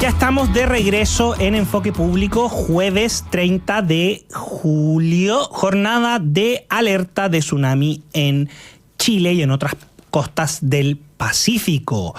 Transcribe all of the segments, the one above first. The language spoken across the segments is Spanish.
Ya estamos de regreso en Enfoque Público, jueves 30 de julio, jornada de alerta de tsunami en Chile y en otras costas del Pacífico.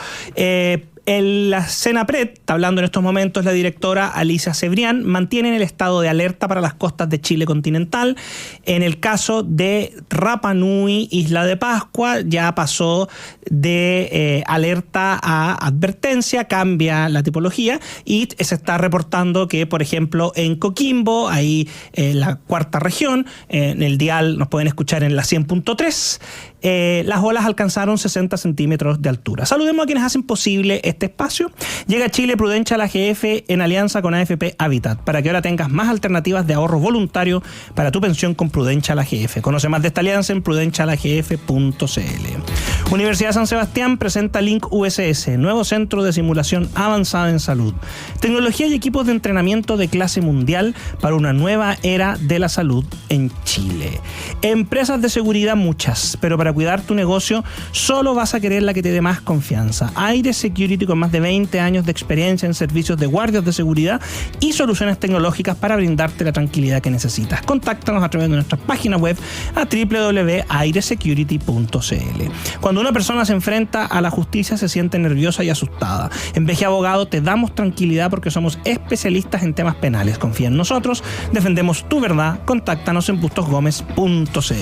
La Senapred, está hablando en estos momentos la directora Alicia Cebrián, mantienen el estado de alerta para las costas de Chile continental. En el caso de Rapa Nui, Isla de Pascua, ya pasó de alerta a advertencia, cambia la tipología y se está reportando que, por ejemplo, en Coquimbo, ahí la cuarta región, en el dial nos pueden escuchar en la 100.3, las olas alcanzaron 60 centímetros de altura. Saludemos a quienes hacen posible este espacio. Llega a Chile Prudentia la GF en alianza con AFP Habitat para que ahora tengas más alternativas de ahorro voluntario para tu pensión con Prudentia la GF. Conoce más de esta alianza en prudencialagf.cl. Universidad San Sebastián presenta Link USS, nuevo centro de simulación avanzada en salud. Tecnología y equipos de entrenamiento de clase mundial para una nueva era de la salud en Chile. Empresas de seguridad muchas, pero para cuidar tu negocio solo vas a querer la que te dé más confianza. Aire Security, con más de 20 años de experiencia en servicios de guardias de seguridad y soluciones tecnológicas para brindarte la tranquilidad que necesitas. Contáctanos a través de nuestra página web a www.airesecurity.cl. Cuando una persona se enfrenta a la justicia se siente nerviosa y asustada. En VG Abogado te damos tranquilidad porque somos especialistas en temas penales. Confía en nosotros, defendemos tu verdad. Contáctanos en bustosgomez.cl.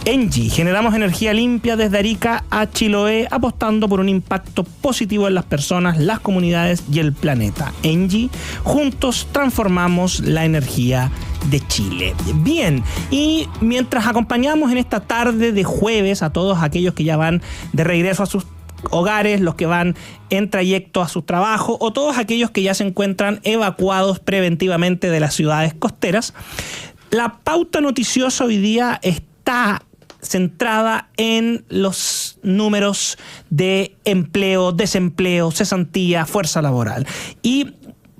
Engie, generamos energía limpia desde Arica a Chiloé, apostando por un impacto positivo en las personas, las comunidades y el planeta. Engie, juntos transformamos la energía de Chile. Bien, y mientras acompañamos en esta tarde de jueves a todos aquellos que ya van de regreso a sus hogares, los que van en trayecto a su trabajo o todos aquellos que ya se encuentran evacuados preventivamente de las ciudades costeras, la pauta noticiosa hoy día está centrada en los números de empleo, desempleo, cesantía, fuerza laboral. Y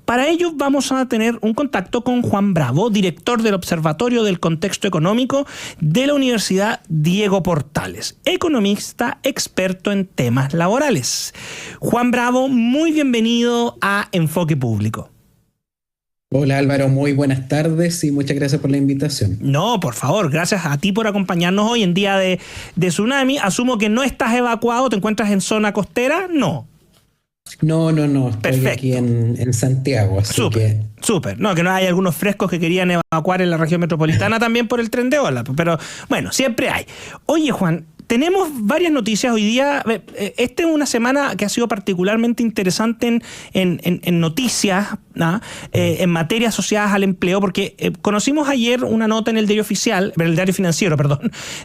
para ello vamos a tener un contacto con Juan Bravo, director del Observatorio del Contexto Económico de la Universidad Diego Portales, economista experto en temas laborales. Juan Bravo, muy bienvenido a Enfoque Público. Hola Álvaro, muy buenas tardes y muchas gracias por la invitación. No, por favor, gracias a ti por acompañarnos hoy en día de tsunami. Asumo que no estás evacuado, ¿te encuentras en zona costera? No. No, estoy Perfecto. Aquí en Santiago, así que... Súper. No, que no hay algunos frescos que querían evacuar en la región metropolitana también por el tren de ola, pero bueno, siempre hay. Oye, Juan, tenemos varias noticias hoy día. Esta es una semana que ha sido particularmente interesante en noticias, ¿no? En materias asociadas al empleo, porque conocimos ayer una nota en el diario financiero,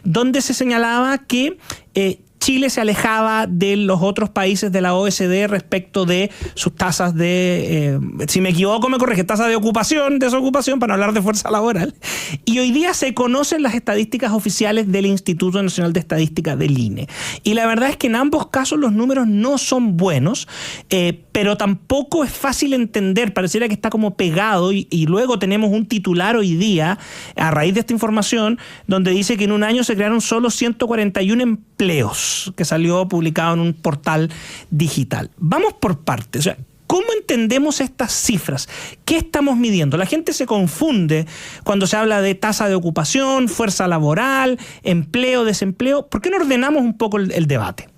donde se señalaba que Chile se alejaba de los otros países de la OECD respecto de sus tasas de, si me equivoco me corrige, tasa de ocupación, desocupación, para no hablar de fuerza laboral. Y hoy día se conocen las estadísticas oficiales del Instituto Nacional de Estadística, del INE. Y la verdad es que en ambos casos los números no son buenos, pero tampoco es fácil entender, pareciera que está como pegado y luego tenemos un titular hoy día, a raíz de esta información, donde dice que en un año se crearon solo 141 empleos, que salió publicado en un portal digital. Vamos por partes. O sea, ¿cómo entendemos estas cifras? ¿Qué estamos midiendo? La gente se confunde cuando se habla de tasa de ocupación, fuerza laboral, empleo, desempleo. ¿Por qué no ordenamos un poco el debate?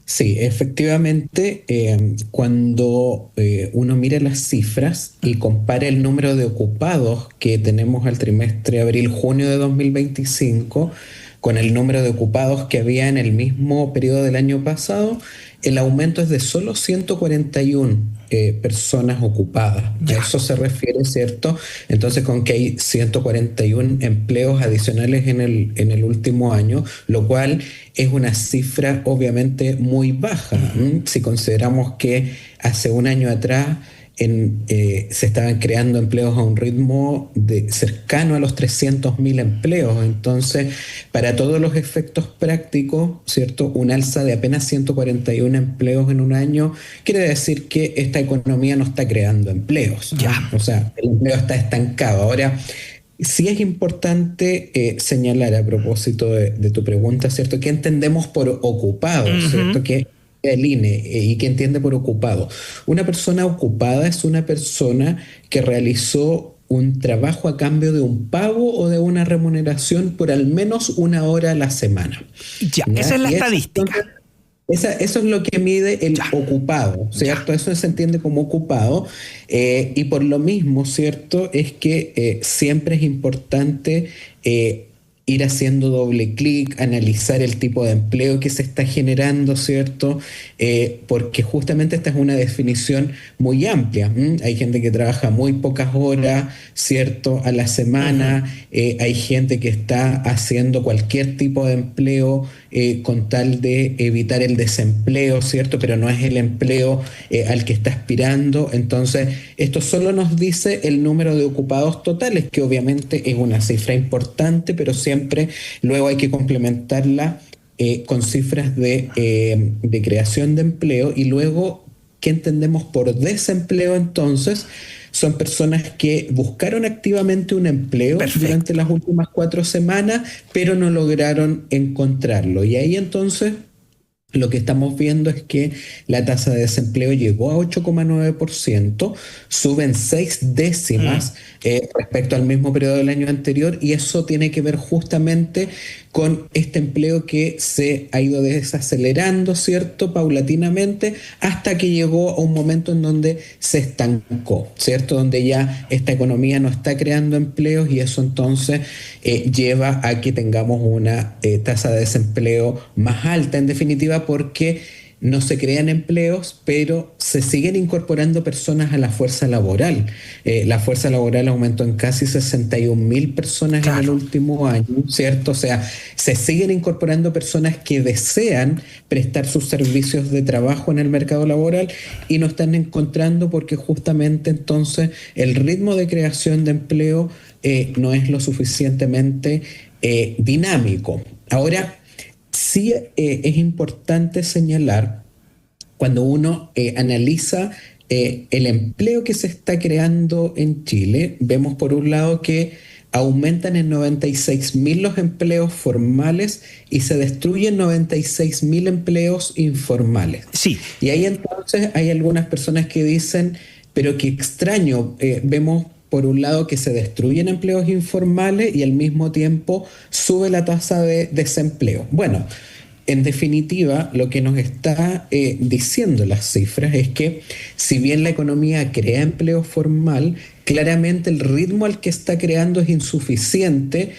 Sí, efectivamente, cuando uno mira las cifras y compara el número de ocupados que tenemos al trimestre abril-junio de 2025 con el número de ocupados que había en el mismo periodo del año pasado, el aumento es de solo 141 personas ocupadas. A eso se refiere, ¿cierto? Entonces, con que hay 141 empleos adicionales en el último año, lo cual es una cifra obviamente muy baja. Si consideramos que hace un año atrás se estaban creando empleos a un ritmo cercano a los 300.000 empleos. Entonces, para todos los efectos prácticos, ¿cierto? Un alza de apenas 141 empleos en un año quiere decir que esta economía no está creando empleos. O sea, el empleo está estancado. Ahora, sí es importante señalar a propósito de tu pregunta, ¿cierto? ¿Qué entendemos por ocupado? ¿Cierto? Que del INE y que entiende por ocupado. Una persona ocupada es una persona que realizó un trabajo a cambio de un pago o de una remuneración por al menos una hora a la semana. Ya, ¿Ya? esa es la Y estadística. eso es lo que mide el Ya, ocupado, ¿cierto? ya. Eso se entiende como ocupado, y por lo mismo, ¿cierto? Es que siempre es importante ir haciendo doble clic, analizar el tipo de empleo que se está generando, ¿cierto? Porque justamente esta es una definición muy amplia. Hay gente que trabaja muy pocas horas, ¿cierto? A la semana, hay gente que está haciendo cualquier tipo de empleo con tal de evitar el desempleo, ¿cierto? Pero no es el empleo al que está aspirando. Entonces, esto solo nos dice el número de ocupados totales, que obviamente es una cifra importante, pero siempre luego hay que complementarla con cifras de creación de empleo. Y luego, ¿qué entendemos por desempleo entonces? Son personas que buscaron activamente un empleo durante Perfecto. las últimas 4 semanas, pero no lograron encontrarlo. Y ahí entonces lo que estamos viendo es que la tasa de desempleo llegó a 8,9%, suben 6 décimas respecto al mismo periodo del año anterior, y eso tiene que ver justamente con este empleo que se ha ido desacelerando, ¿cierto? Paulatinamente, hasta que llegó a un momento en donde se estancó, ¿cierto? Donde ya esta economía no está creando empleos, y eso entonces lleva a que tengamos una tasa de desempleo más alta, en definitiva, porque no se crean empleos, pero se siguen incorporando personas a la fuerza laboral. La fuerza laboral aumentó en casi 61.000 personas en el Claro. último año, ¿cierto? O sea, se siguen incorporando personas que desean prestar sus servicios de trabajo en el mercado laboral y no están encontrando, porque justamente entonces el ritmo de creación de empleo no es lo suficientemente dinámico. Ahora, sí, es importante señalar cuando uno analiza el empleo que se está creando en Chile. Vemos por un lado que aumentan en 96.000 los empleos formales y se destruyen 96.000 empleos informales. Sí, Y ahí entonces hay algunas personas que dicen, pero qué extraño, vemos por un lado que se destruyen empleos informales y al mismo tiempo sube la tasa de desempleo. Bueno, en definitiva, lo que nos está diciendo las cifras es que si bien la economía crea empleo formal, claramente el ritmo al que está creando es insuficiente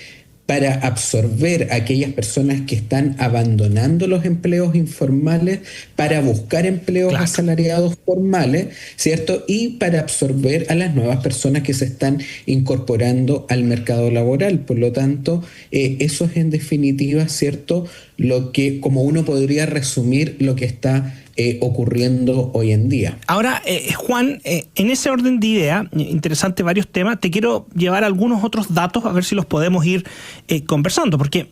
para absorber a aquellas personas que están abandonando los empleos informales para buscar empleos claro. asalariados formales, ¿cierto? Y para absorber a las nuevas personas que se están incorporando al mercado laboral. Por lo tanto, eso es en definitiva, ¿cierto?, lo que, como uno podría resumir lo que está ocurriendo hoy en día. Ahora, Juan, en ese orden de idea, interesante varios temas, te quiero llevar algunos otros datos a ver si los podemos ir conversando, porque,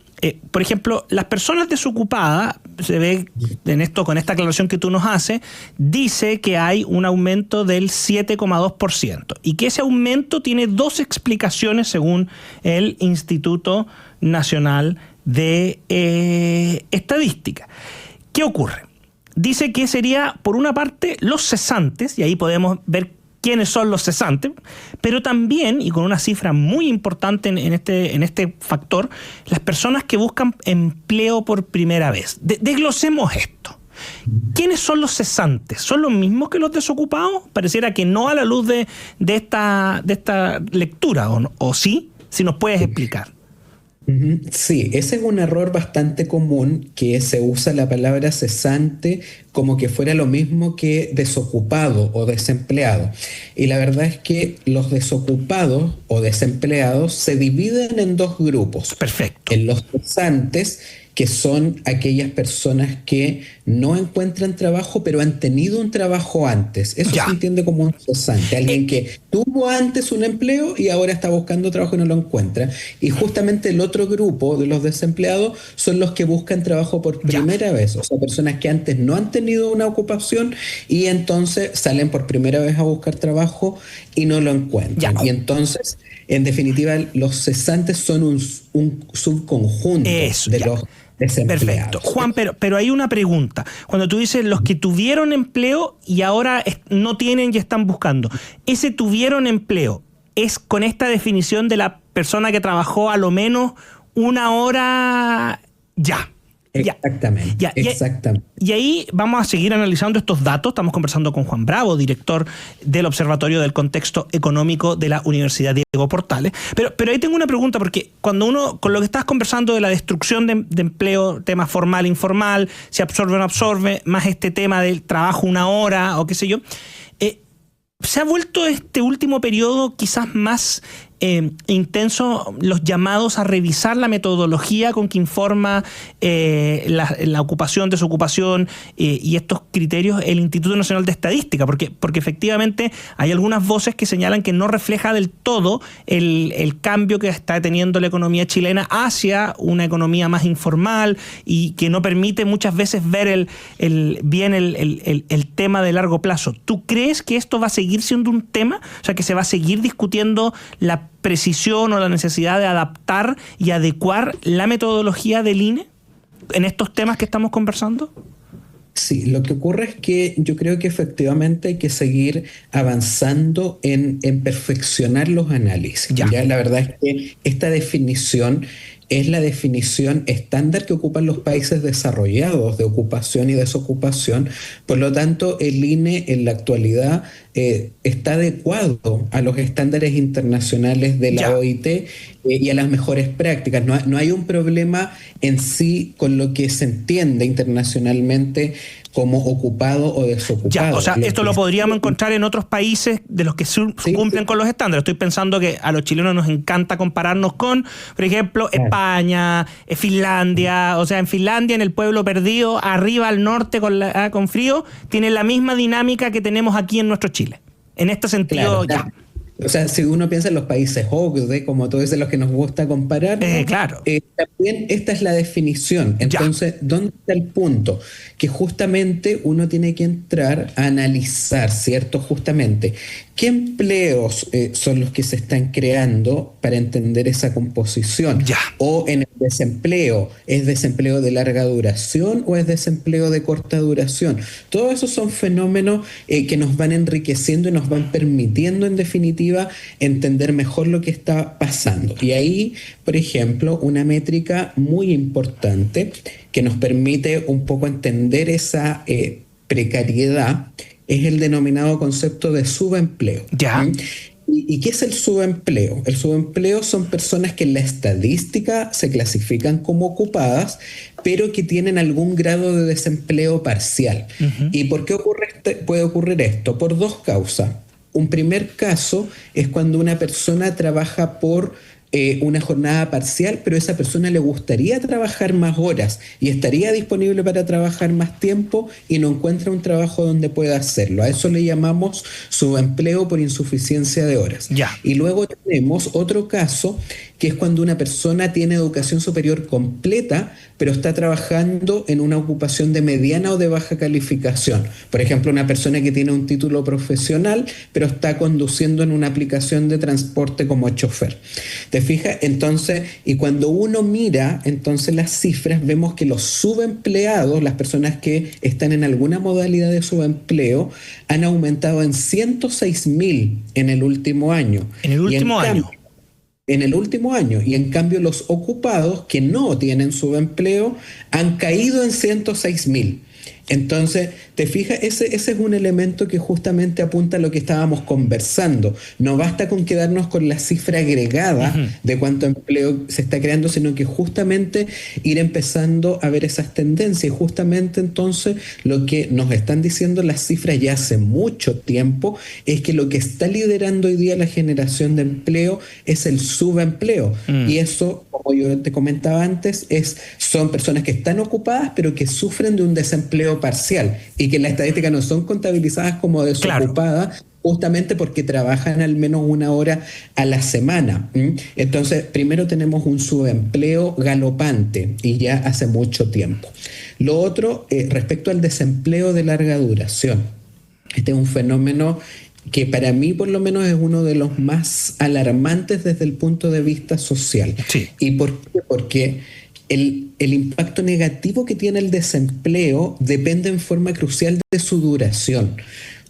por ejemplo, las personas desocupadas, se ve en esto, con esta aclaración que tú nos haces, dice que hay un aumento del 7,2% y que ese aumento tiene dos explicaciones según el Instituto Nacional de Estadística. ¿Qué ocurre? Dice que sería, por una parte, los cesantes, y ahí podemos ver quiénes son los cesantes, pero también, y con una cifra muy importante en este factor, las personas que buscan empleo por primera vez. Desglosemos esto. ¿Quiénes son los cesantes? ¿Son los mismos que los desocupados? Pareciera que no a la luz de esta lectura, ¿o sí? Si nos puedes explicar. Sí, ese es un error bastante común, que se usa la palabra cesante como que fuera lo mismo que desocupado o desempleado. Y la verdad es que los desocupados o desempleados se dividen en dos grupos. Perfecto. En los cesantes, que son aquellas personas que no encuentran trabajo, pero han tenido un trabajo antes. Eso Ya. se entiende como un cesante, alguien que tuvo antes un empleo y ahora está buscando trabajo y no lo encuentra. Y justamente el otro grupo de los desempleados son los que buscan trabajo por primera vez, o sea, personas que antes no han tenido una ocupación y entonces salen por primera vez a buscar trabajo y no lo encuentran. Ya. Y entonces, en definitiva, los cesantes son un subconjunto Eso, de ya. los Perfecto. Juan, pero hay una pregunta. Cuando tú dices los que tuvieron empleo y ahora no tienen y están buscando, ¿ese tuvieron empleo es con esta definición de la persona que trabajó a lo menos una hora ya? Exactamente, ya. Exactamente. Y ahí vamos a seguir analizando estos datos. Estamos conversando con Juan Bravo, director del Observatorio del Contexto Económico de la Universidad Diego Portales. Pero ahí tengo una pregunta, porque cuando uno, con lo que estás conversando de la destrucción de empleo, tema formal, informal, si absorbe o no absorbe, más este tema del trabajo una hora o qué sé yo, se ha vuelto este último periodo quizás más intenso los llamados a revisar la metodología con que informa la ocupación, desocupación y estos criterios el Instituto Nacional de Estadística, porque efectivamente hay algunas voces que señalan que no refleja del todo el cambio que está teniendo la economía chilena hacia una economía más informal y que no permite muchas veces ver el tema de largo plazo. ¿Tú crees que esto va a seguir siendo un tema? O sea, que se va a seguir discutiendo la precisión o la necesidad de adaptar y adecuar la metodología del INE en estos temas que estamos conversando. Sí, lo que ocurre es que yo creo que efectivamente hay que seguir avanzando en perfeccionar los análisis. ¿Ya? La verdad es que esta definición es la definición estándar que ocupan los países desarrollados de ocupación y desocupación. Por lo tanto, el INE en la actualidad está adecuado a los estándares internacionales de la OIT y a las mejores prácticas. No hay un problema en sí con lo que se entiende internacionalmente como ocupado o desocupado. O sea, esto lo podríamos encontrar en otros países de los que cumplen con los estándares. Estoy pensando que a los chilenos nos encanta compararnos con, por ejemplo, España, Finlandia. O sea, en Finlandia, en el pueblo perdido, arriba al norte con frío, tienen la misma dinámica que tenemos aquí en nuestro Chile. En este sentido, claro. O sea, si uno piensa en los países OCDE, como todos los que nos gusta comparar, claro. También esta es la definición. Entonces, ¿dónde está el punto? Que justamente uno tiene que entrar a analizar, ¿cierto? Justamente, ¿qué empleos son los que se están creando para entender esa composición? O en el desempleo, ¿es desempleo de larga duración o es desempleo de corta duración? Todos esos son fenómenos que nos van enriqueciendo y nos van permitiendo, en definitiva, entender mejor lo que está pasando. Y ahí, por ejemplo, una métrica muy importante que nos permite un poco entender esa precariedad es el denominado concepto de subempleo. ¿Y qué es el subempleo? El subempleo son personas que en la estadística se clasifican como ocupadas, pero que tienen algún grado de desempleo parcial. ¿Y por qué puede ocurrir esto? Por dos causas. Un primer caso es cuando una persona trabaja por una jornada parcial, pero a esa persona le gustaría trabajar más horas y estaría disponible para trabajar más tiempo y no encuentra un trabajo donde pueda hacerlo. A eso le llamamos subempleo por insuficiencia de horas. Y luego tenemos otro caso, que es cuando una persona tiene educación superior completa, pero está trabajando en una ocupación de mediana o de baja calificación. Por ejemplo, una persona que tiene un título profesional, pero está conduciendo en una aplicación de transporte como chofer. ¿Te fijas? Entonces, y cuando uno mira entonces las cifras, vemos que los subempleados, las personas que están en alguna modalidad de subempleo, han aumentado en 106.000 en el último año. En el último año. En el último año. Y en cambio los ocupados que no tienen subempleo han caído en 106.000. Entonces, te fijas, ese es un elemento que justamente apunta a lo que estábamos conversando. No basta con quedarnos con la cifra agregada de cuánto empleo se está creando, sino que justamente ir empezando a ver esas tendencias. Y justamente entonces lo que nos están diciendo las cifras ya hace mucho tiempo es que lo que está liderando hoy día la generación de empleo es el subempleo. Y eso, como yo te comentaba antes, son personas que están ocupadas pero que sufren de un desempleo parcial y que en la estadística no son contabilizadas como desocupadas, justamente porque trabajan al menos una hora a la semana. Entonces, primero tenemos un subempleo galopante y ya hace mucho tiempo. Lo otro, respecto al desempleo de larga duración. Este es un fenómeno que para mí por lo menos es uno de los más alarmantes desde el punto de vista social. ¿Y por qué? Porque el impacto negativo que tiene el desempleo depende en forma crucial de su duración.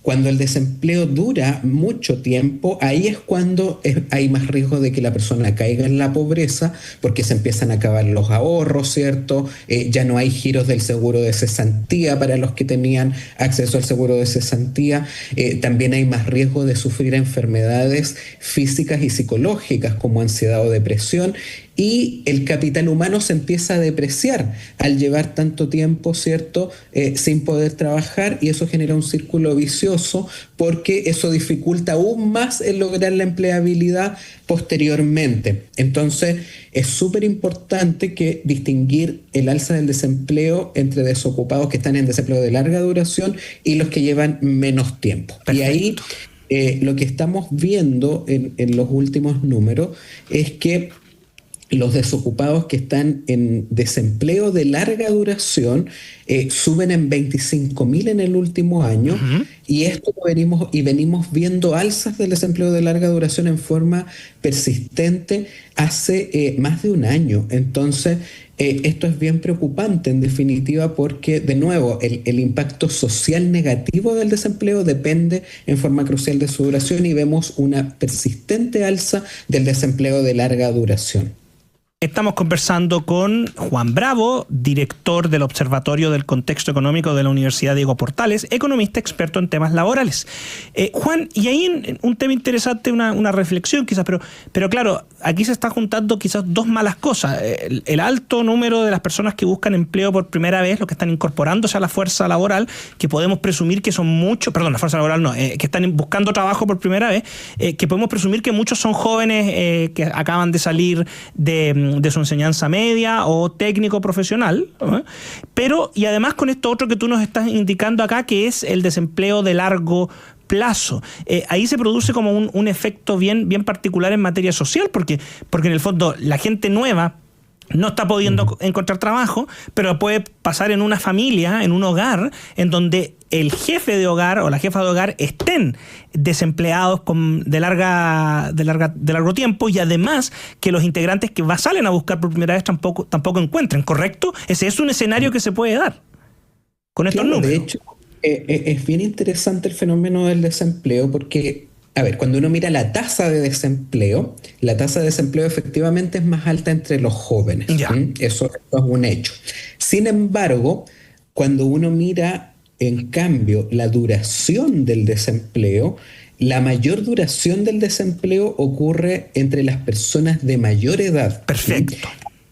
Cuando el desempleo dura mucho tiempo, ahí es cuando hay más riesgo de que la persona caiga en la pobreza, porque se empiezan a acabar los ahorros, ¿cierto? Ya no hay giros del seguro de cesantía para los que tenían acceso al seguro de cesantía. También hay más riesgo de sufrir enfermedades físicas y psicológicas como ansiedad o depresión. Y el capital humano se empieza a depreciar al llevar tanto tiempo, ¿cierto?, sin poder trabajar, y eso genera un círculo vicioso porque eso dificulta aún más el lograr la empleabilidad posteriormente. Entonces, es súper importante que distinguir el alza del desempleo entre desocupados que están en desempleo de larga duración y los que llevan menos tiempo. Perfecto. Y ahí lo que estamos viendo en los últimos números es que los desocupados que están en desempleo de larga duración suben en 25.000 en el último año. Uh-huh. Y esto venimos viendo alzas del desempleo de larga duración en forma persistente hace más de un año. Entonces, esto es bien preocupante en definitiva porque, de nuevo, el impacto social negativo del desempleo depende en forma crucial de su duración, y vemos una persistente alza del desempleo de larga duración. Estamos conversando con Juan Bravo, director del Observatorio del Contexto Económico de la Universidad Diego Portales, economista experto en temas laborales. Juan, y ahí en un tema interesante, una reflexión quizás, pero claro, aquí se está juntando quizás dos malas cosas. El alto número de las personas que buscan empleo por primera vez, los que están incorporándose a la fuerza laboral, que podemos presumir que son muchos, perdón, la fuerza laboral no, que están buscando trabajo por primera vez, que podemos presumir que muchos son jóvenes que acaban de salir de su enseñanza media o técnico profesional, pero y además con esto otro que tú nos estás indicando acá, que es el desempleo de largo plazo. Ahí se produce como un efecto bien particular en materia social, porque en el fondo la gente nueva no está pudiendo encontrar trabajo, pero puede pasar en una familia, en un hogar, en donde el jefe de hogar o la jefa de hogar estén desempleados de largo tiempo, y además que los integrantes que salen a buscar por primera vez tampoco encuentren, ¿correcto? Ese es un escenario que se puede dar con estos números. De hecho, es bien interesante el fenómeno del desempleo porque, a ver, cuando uno mira la tasa de desempleo efectivamente es más alta entre los jóvenes. Eso es un hecho. Sin embargo, cuando uno mira, en cambio, la duración del desempleo, la mayor duración del desempleo ocurre entre las personas de mayor edad. Perfecto.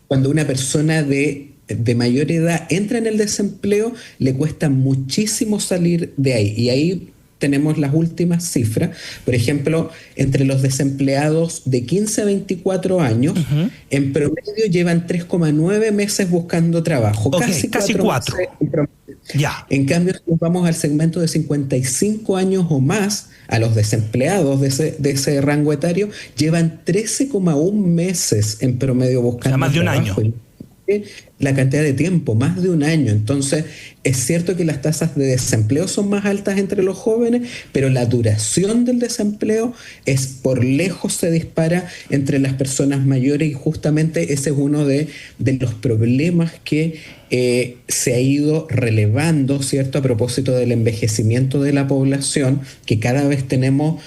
Cuando una persona de mayor edad entra en el desempleo, le cuesta muchísimo salir de ahí. Y ahí tenemos las últimas cifras. Por ejemplo, entre los desempleados de 15 a 24 años, en promedio llevan 3,9 meses buscando trabajo. Okay, casi 4. Ya. En cambio, si nos vamos al segmento de 55 años o más, a los desempleados de ese rango etario, llevan 13,1 meses en promedio buscando más de un trabajo. año. La cantidad de tiempo, más de un año. Entonces, es cierto que las tasas de desempleo son más altas entre los jóvenes, pero la duración del desempleo por lejos se dispara entre las personas mayores, y justamente ese es uno de los problemas que se ha ido relevando, ¿cierto?, a propósito del envejecimiento de la población, que cada vez tenemos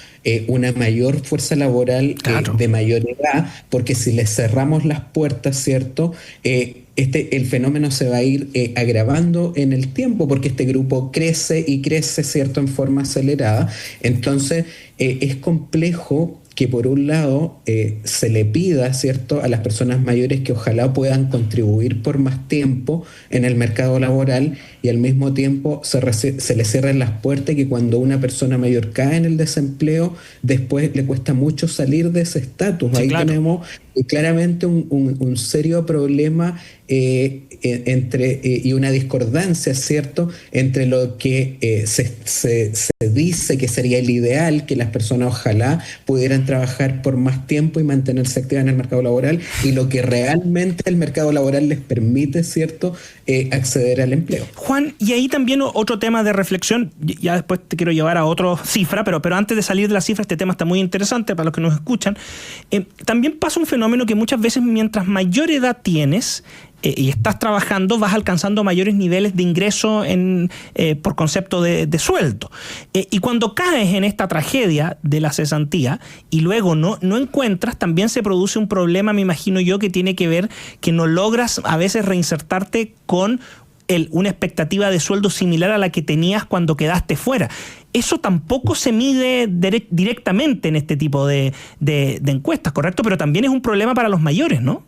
una mayor fuerza laboral de mayor edad, porque si les cerramos las puertas, ¿cierto?, el fenómeno se va a ir agravando en el tiempo, porque este grupo crece y crece, ¿cierto?, en forma acelerada. Entonces, es complejo que por un lado se le pida, ¿cierto?, a las personas mayores que ojalá puedan contribuir por más tiempo en el mercado laboral, y al mismo tiempo se le cierran las puertas, y que cuando una persona mayor cae en el desempleo, después le cuesta mucho salir de ese estatus. Sí, ahí claro. Tenemos claramente un serio problema y una discordancia, ¿cierto?, entre lo que se dice que sería el ideal, que las personas ojalá pudieran trabajar por más tiempo y mantenerse activas en el mercado laboral, y lo que realmente el mercado laboral les permite, ¿cierto?, acceder al empleo. Juan, y ahí también otro tema de reflexión, ya después te quiero llevar a otra cifra, pero antes de salir de la cifra, este tema está muy interesante para los que nos escuchan. También pasa un fenómeno que muchas veces, mientras mayor edad tienes, y estás trabajando, vas alcanzando mayores niveles de ingreso por concepto de sueldo. Y cuando caes en esta tragedia de la cesantía y luego no encuentras, también se produce un problema, me imagino yo, que tiene que ver que no logras a veces reinsertarte con una expectativa de sueldo similar a la que tenías cuando quedaste fuera. Eso tampoco se mide directamente en este tipo de encuestas, ¿correcto? Pero también es un problema para los mayores, ¿no?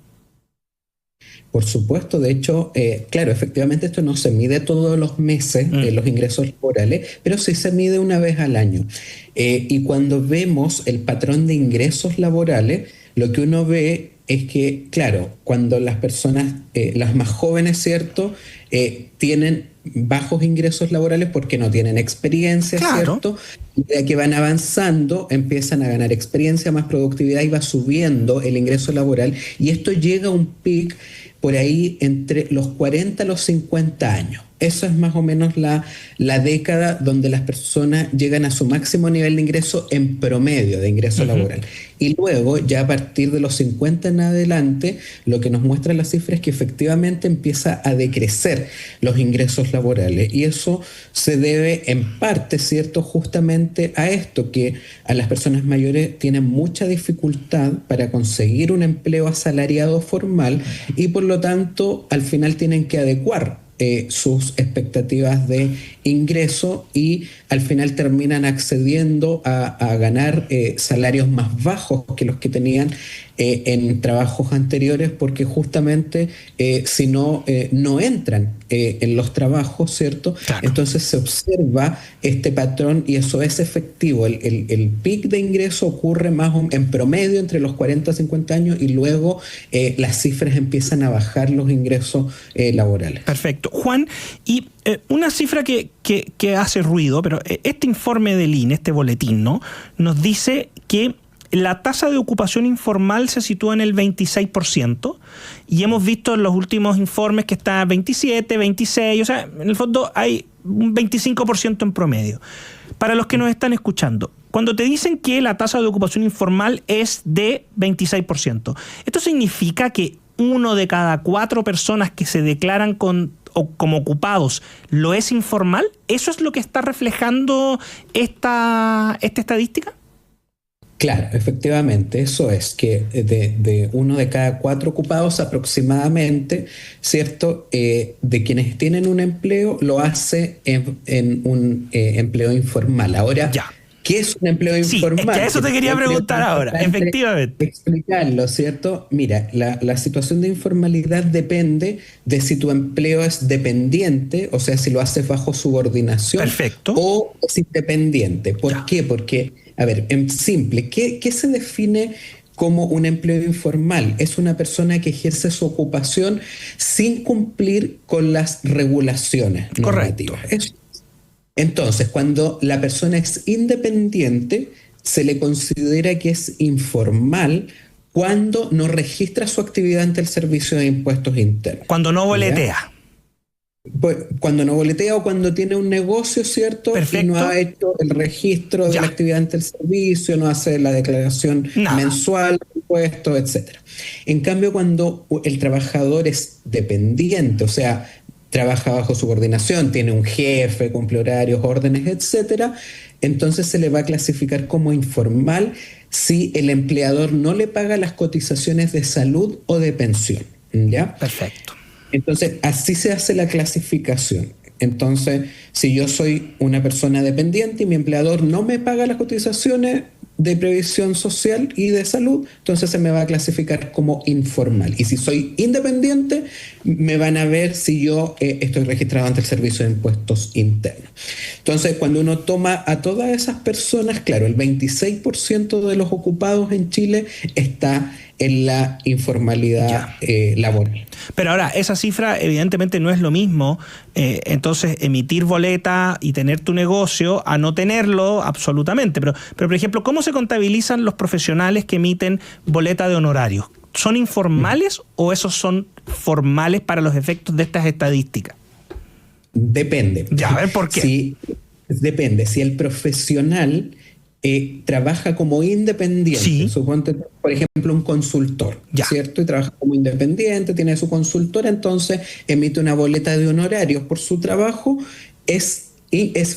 Por supuesto, de hecho, claro, efectivamente esto no se mide todos los meses, los ingresos laborales, pero sí se mide una vez al año. Y cuando vemos el patrón de ingresos laborales, lo que uno ve es que, claro, cuando las personas, las más jóvenes, ¿cierto?, tienen bajos ingresos laborales porque no tienen experiencia, claro, ¿cierto? Y ya que van avanzando, empiezan a ganar experiencia, más productividad y va subiendo el ingreso laboral. Y esto llega a un pic por ahí entre los 40 a los 50 años. Eso es más o menos la década donde las personas llegan a su máximo nivel de ingreso en promedio de ingreso laboral. Y luego, ya a partir de los 50 en adelante, lo que nos muestra la cifra es que efectivamente empieza a decrecer los ingresos laborales. Y eso se debe en parte, ¿cierto?, justamente a esto, que a las personas mayores tienen mucha dificultad para conseguir un empleo asalariado formal y por lo tanto al final tienen que adecuar sus expectativas de ingreso y al final terminan accediendo a ganar salarios más bajos que los que tenían en trabajos anteriores, porque justamente si no entran en los trabajos, ¿cierto? Claro. Entonces se observa este patrón y eso es efectivo. El pic de ingreso ocurre más en promedio entre los 40 y 50 años y luego las cifras empiezan a bajar los ingresos laborales. Perfecto. Juan, y una cifra que hace ruido, pero este informe del INE, este boletín, ¿no?, nos dice que la tasa de ocupación informal se sitúa en el 26% y hemos visto en los últimos informes que está 27, 26, o sea, en el fondo hay un 25% en promedio. Para los que nos están escuchando, cuando te dicen que la tasa de ocupación informal es de 26%, ¿esto significa que 1 de cada 4 personas que se declaran como ocupados lo es informal? ¿Eso es lo que está reflejando esta estadística? Claro, efectivamente, eso es, que de 1 de cada 4 ocupados aproximadamente, ¿cierto?, de quienes tienen un empleo, lo hace en un empleo informal. Ahora, ya. ¿Qué es un empleo informal? Es que eso te quería preguntar ahora, efectivamente. Explicarlo, ¿cierto? Mira, la situación de informalidad depende de si tu empleo es dependiente, o sea, si lo haces bajo subordinación. Perfecto. O es independiente. ¿Por qué? Porque, a ver, en simple, ¿qué se define como un empleo informal? Es una persona que ejerce su ocupación sin cumplir con las regulaciones normativas. Correcto. Entonces, cuando la persona es independiente, se le considera que es informal cuando no registra su actividad ante el Servicio de Impuestos Internos. Cuando no boletea. Pues, cuando no boletea o cuando tiene un negocio, ¿cierto? Perfecto. Y no ha hecho el registro de la actividad ante el servicio, no hace la declaración mensual, impuestos, etc. En cambio, cuando el trabajador es dependiente, o sea, trabaja bajo subordinación, tiene un jefe, cumple horarios, órdenes, etcétera, entonces se le va a clasificar como informal si el empleador no le paga las cotizaciones de salud o de pensión, ¿ya? Perfecto. Entonces, así se hace la clasificación. Entonces, si yo soy una persona dependiente y mi empleador no me paga las cotizaciones de previsión social y de salud, entonces se me va a clasificar como informal. Y si soy independiente, me van a ver si yo estoy registrado ante el Servicio de Impuestos Internos. Entonces, cuando uno toma a todas esas personas, claro, el 26% de los ocupados en Chile está en la informalidad laboral. Pero ahora, esa cifra evidentemente no es lo mismo, entonces emitir boleta y tener tu negocio a no tenerlo absolutamente. Pero por ejemplo, ¿cómo se contabilizan los profesionales que emiten boleta de honorarios? ¿Son informales o esos son formales para los efectos de estas estadísticas? Depende. Ya, a ver por qué. Depende. Si el profesional trabaja como independiente. Sí. Suponte, por ejemplo, un consultor, Ya. ¿cierto? Y trabaja como independiente, tiene su consultora, entonces emite una boleta de honorarios por su trabajo. Es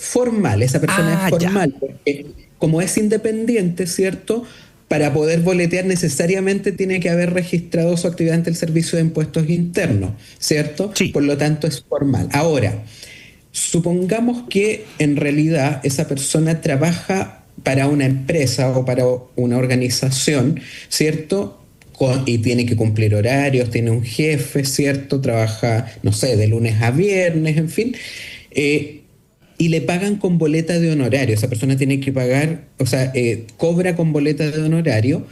formal, esa persona es Ya. formal, porque como es independiente, ¿cierto? Para poder boletear necesariamente tiene que haber registrado su actividad ante el Servicio de Impuestos Internos, ¿cierto? Sí. Por lo tanto es formal. Ahora, supongamos que en realidad esa persona trabaja para una empresa o para una organización, ¿cierto? Y tiene que cumplir horarios, tiene un jefe, ¿cierto? Trabaja, no sé, de lunes a viernes, en fin. Y le pagan con boleta de honorario. Esa persona tiene que pagar, o sea, cobra con boleta de honorario.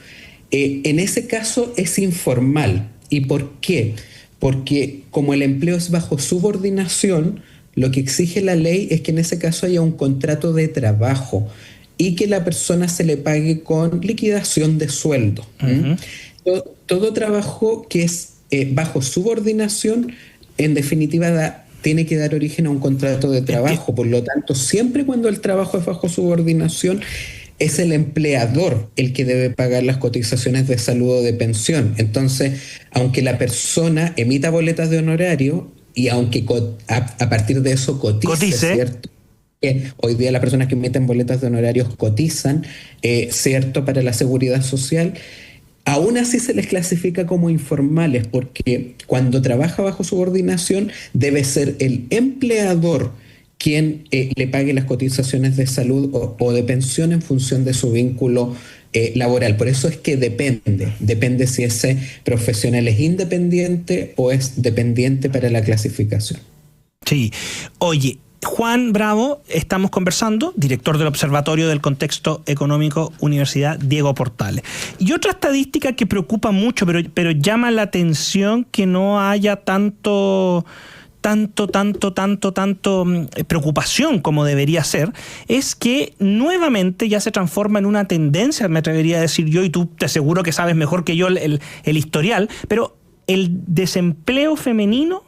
En ese caso es informal. ¿Y por qué? Porque como el empleo es bajo subordinación, lo que exige la ley es que en ese caso haya un contrato de trabajo y que la persona se le pague con liquidación de sueldo. Todo trabajo que es bajo subordinación, en definitiva, tiene que dar origen a un contrato de trabajo. Por lo tanto, siempre cuando el trabajo es bajo subordinación, es el empleador el que debe pagar las cotizaciones de salud o de pensión. Entonces, aunque la persona emita boletas de honorario y aunque a partir de eso cotice, ¿cierto? Hoy día las personas que emiten boletas de honorarios cotizan, ¿cierto?, para la seguridad social. Aún así se les clasifica como informales porque cuando trabaja bajo subordinación debe ser el empleador quien le pague las cotizaciones de salud o de pensión en función de su vínculo laboral. Por eso es que depende si ese profesional es independiente o es dependiente para la clasificación. Sí. Oye, Juan Bravo, estamos conversando, director del Observatorio del Contexto Económico, Universidad Diego Portales. Y otra estadística que preocupa mucho, pero llama la atención que no haya tanto preocupación como debería ser, es que nuevamente ya se transforma en una tendencia, me atrevería a decir yo, y tú te aseguro que sabes mejor que yo el historial, pero el desempleo femenino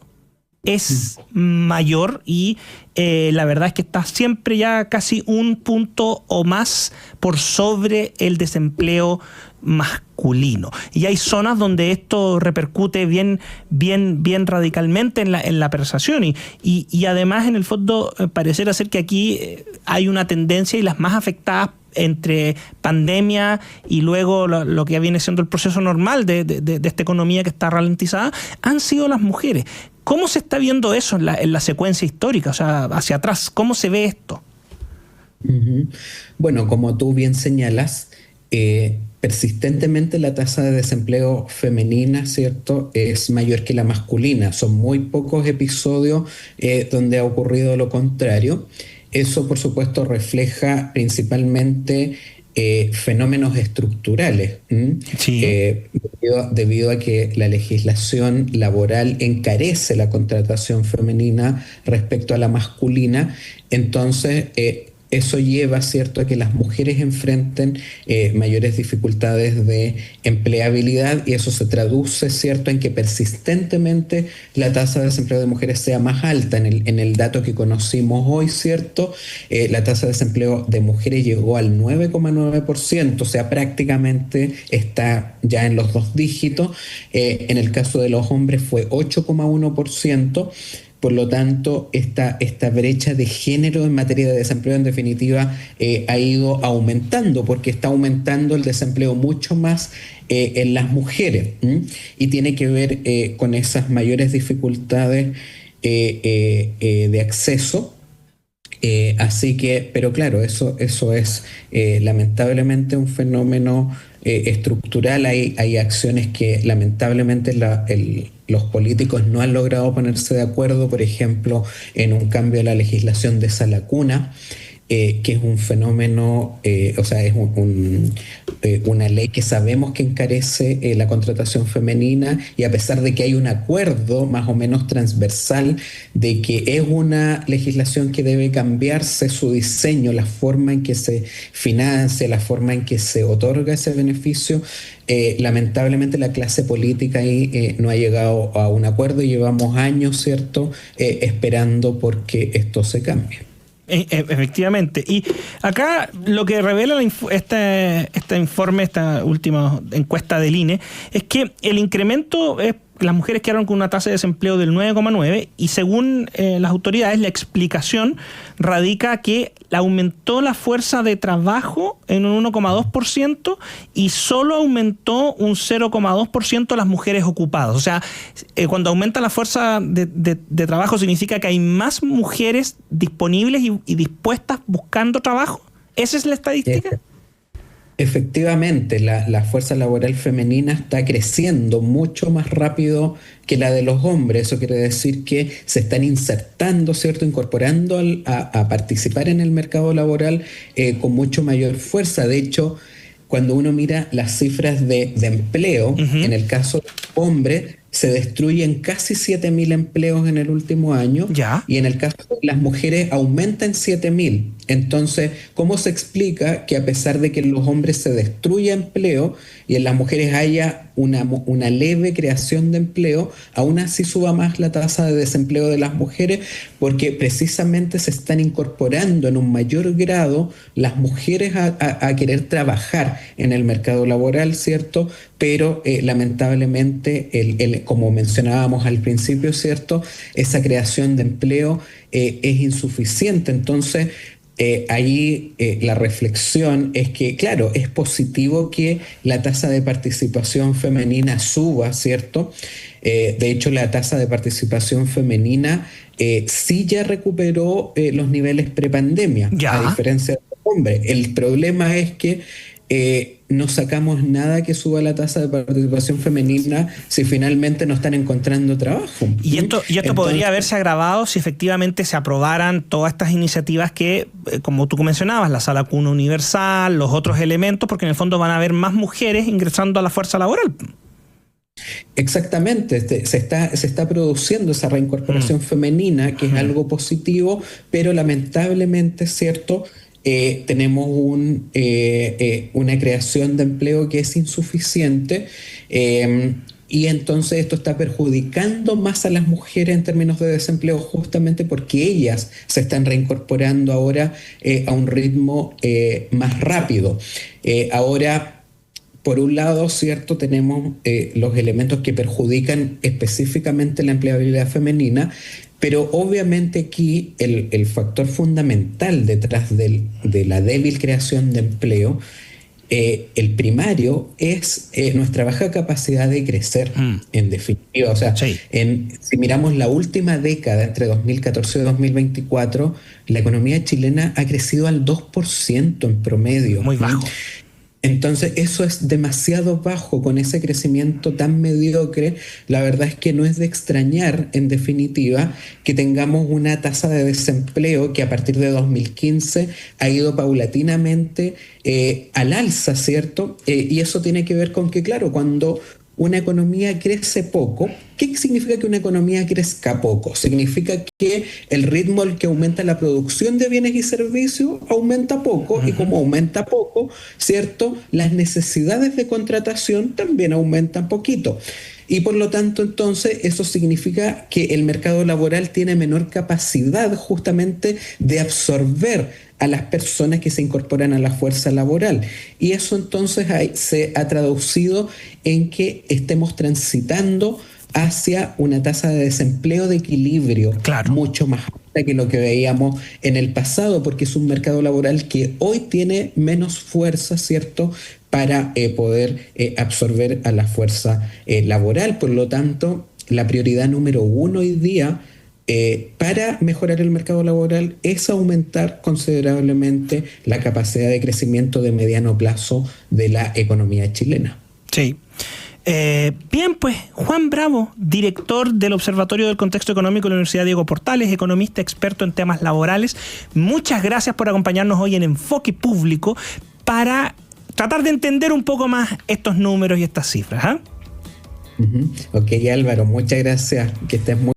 es mayor y la verdad es que está siempre ya casi un punto o más por sobre el desempleo masculino. Y hay zonas donde esto repercute bien radicalmente en la percepción y además en el fondo pareciera ser que aquí hay una tendencia y las más afectadas entre pandemia y luego lo que viene siendo el proceso normal de esta economía que está ralentizada han sido las mujeres. ¿Cómo se está viendo eso en la secuencia histórica? O sea, hacia atrás, ¿cómo se ve esto? Bueno, como tú bien señalas, persistentemente la tasa de desempleo femenina, ¿cierto?, es mayor que la masculina. Son muy pocos episodios donde ha ocurrido lo contrario. Eso, por supuesto, refleja principalmente fenómenos estructurales, Sí. debido a que la legislación laboral encarece la contratación femenina respecto a la masculina. Entonces, eso lleva, ¿cierto?, a que las mujeres enfrenten mayores dificultades de empleabilidad y eso se traduce, ¿cierto?, en que persistentemente la tasa de desempleo de mujeres sea más alta. En el dato que conocimos hoy, ¿cierto?, la tasa de desempleo de mujeres llegó al 9,9%, o sea, prácticamente está ya en los 2 dígitos. En el caso de los hombres fue 8,1%. Por lo tanto, esta brecha de género en materia de desempleo, en definitiva, ha ido aumentando, porque está aumentando el desempleo mucho más en las mujeres, y tiene que ver con esas mayores dificultades de acceso. Así que, pero claro, eso es lamentablemente un fenómeno estructural. Hay acciones que lamentablemente los políticos no han logrado ponerse de acuerdo, por ejemplo, en un cambio de la legislación de sala cuna, que es un fenómeno, o sea, es una ley que sabemos que encarece la contratación femenina, y a pesar de que hay un acuerdo más o menos transversal de que es una legislación que debe cambiarse su diseño, la forma en que se financia, la forma en que se otorga ese beneficio, lamentablemente la clase política ahí no ha llegado a un acuerdo y llevamos años, ¿cierto?, esperando porque esto se cambie. Efectivamente. Y acá lo que revela este informe, esta última encuesta del INE, es que el incremento es las mujeres quedaron con una tasa de desempleo del 9,9 y según las autoridades la explicación radica que aumentó la fuerza de trabajo en un 1,2% y solo aumentó un 0,2% las mujeres ocupadas. O sea, cuando aumenta la fuerza de trabajo significa que hay más mujeres disponibles y dispuestas buscando trabajo. ¿Esa es la estadística? Efectivamente, la fuerza laboral femenina está creciendo mucho más rápido que la de los hombres. Eso quiere decir que se están insertando, ¿cierto? Incorporando a participar en el mercado laboral con mucho mayor fuerza. De hecho, cuando uno mira las cifras de empleo, en el caso de hombres, se destruyen casi 7.000 empleos en el último año. ¿Ya? Y en el caso de las mujeres aumentan 7.000. Entonces, ¿cómo se explica que a pesar de que en los hombres se destruya empleo y en las mujeres haya una leve creación de empleo, aún así suba más la tasa de desempleo de las mujeres? Porque precisamente se están incorporando en un mayor grado las mujeres a querer trabajar en el mercado laboral, ¿cierto? Pero lamentablemente, como mencionábamos al principio, ¿cierto? Esa creación de empleo es insuficiente. Entonces, ahí la reflexión es que, claro, es positivo que la tasa de participación femenina suba, ¿cierto? De hecho, la tasa de participación femenina sí ya recuperó los niveles prepandemia, a diferencia de los hombres. El problema es que no sacamos nada que suba la tasa de participación femenina si finalmente no están encontrando trabajo. Y esto podría haberse agravado si efectivamente se aprobaran todas estas iniciativas que, como tú mencionabas, la sala cuna universal, los otros elementos, porque en el fondo van a haber más mujeres ingresando a la fuerza laboral. Exactamente, se está produciendo esa reincorporación femenina, que es algo positivo, pero lamentablemente, ¿cierto?, tenemos una creación de empleo que es insuficiente y entonces esto está perjudicando más a las mujeres en términos de desempleo justamente porque ellas se están reincorporando ahora a un ritmo más rápido. Ahora, por un lado, ¿cierto?, tenemos los elementos que perjudican específicamente la empleabilidad femenina, pero obviamente aquí el factor fundamental detrás de la débil creación de empleo, el primario, es nuestra baja capacidad de crecer, en definitiva. O sea, si miramos la última década, entre 2014 y 2024, la economía chilena ha crecido al 2% en promedio. Muy bajo. Entonces eso es demasiado bajo. Con ese crecimiento tan mediocre, la verdad es que no es de extrañar, en definitiva, que tengamos una tasa de desempleo que a partir de 2015 ha ido paulatinamente al alza, ¿cierto? Y eso tiene que ver con que, claro, cuando una economía crece poco, ¿qué significa que una economía crezca poco? Significa que el ritmo al que aumenta la producción de bienes y servicios aumenta poco, y como aumenta poco, ¿cierto?, las necesidades de contratación también aumentan poquito. Y por lo tanto, entonces, eso significa que el mercado laboral tiene menor capacidad justamente de absorber a las personas que se incorporan a la fuerza laboral. Y eso entonces se ha traducido en que estemos transitando hacia una tasa de desempleo de equilibrio, mucho más alta que lo que veíamos en el pasado, porque es un mercado laboral que hoy tiene menos fuerza, ¿cierto?, para poder absorber a la fuerza laboral. Por lo tanto, la prioridad número 1 hoy día para mejorar el mercado laboral es aumentar considerablemente la capacidad de crecimiento de mediano plazo de la economía chilena. Sí. Bien, pues Juan Bravo, director del Observatorio del Contexto Económico de la Universidad Diego Portales, economista experto en temas laborales, muchas gracias por acompañarnos hoy en Enfoque Público para tratar de entender un poco más estos números y estas cifras. Ok, Álvaro, muchas gracias, que estés muy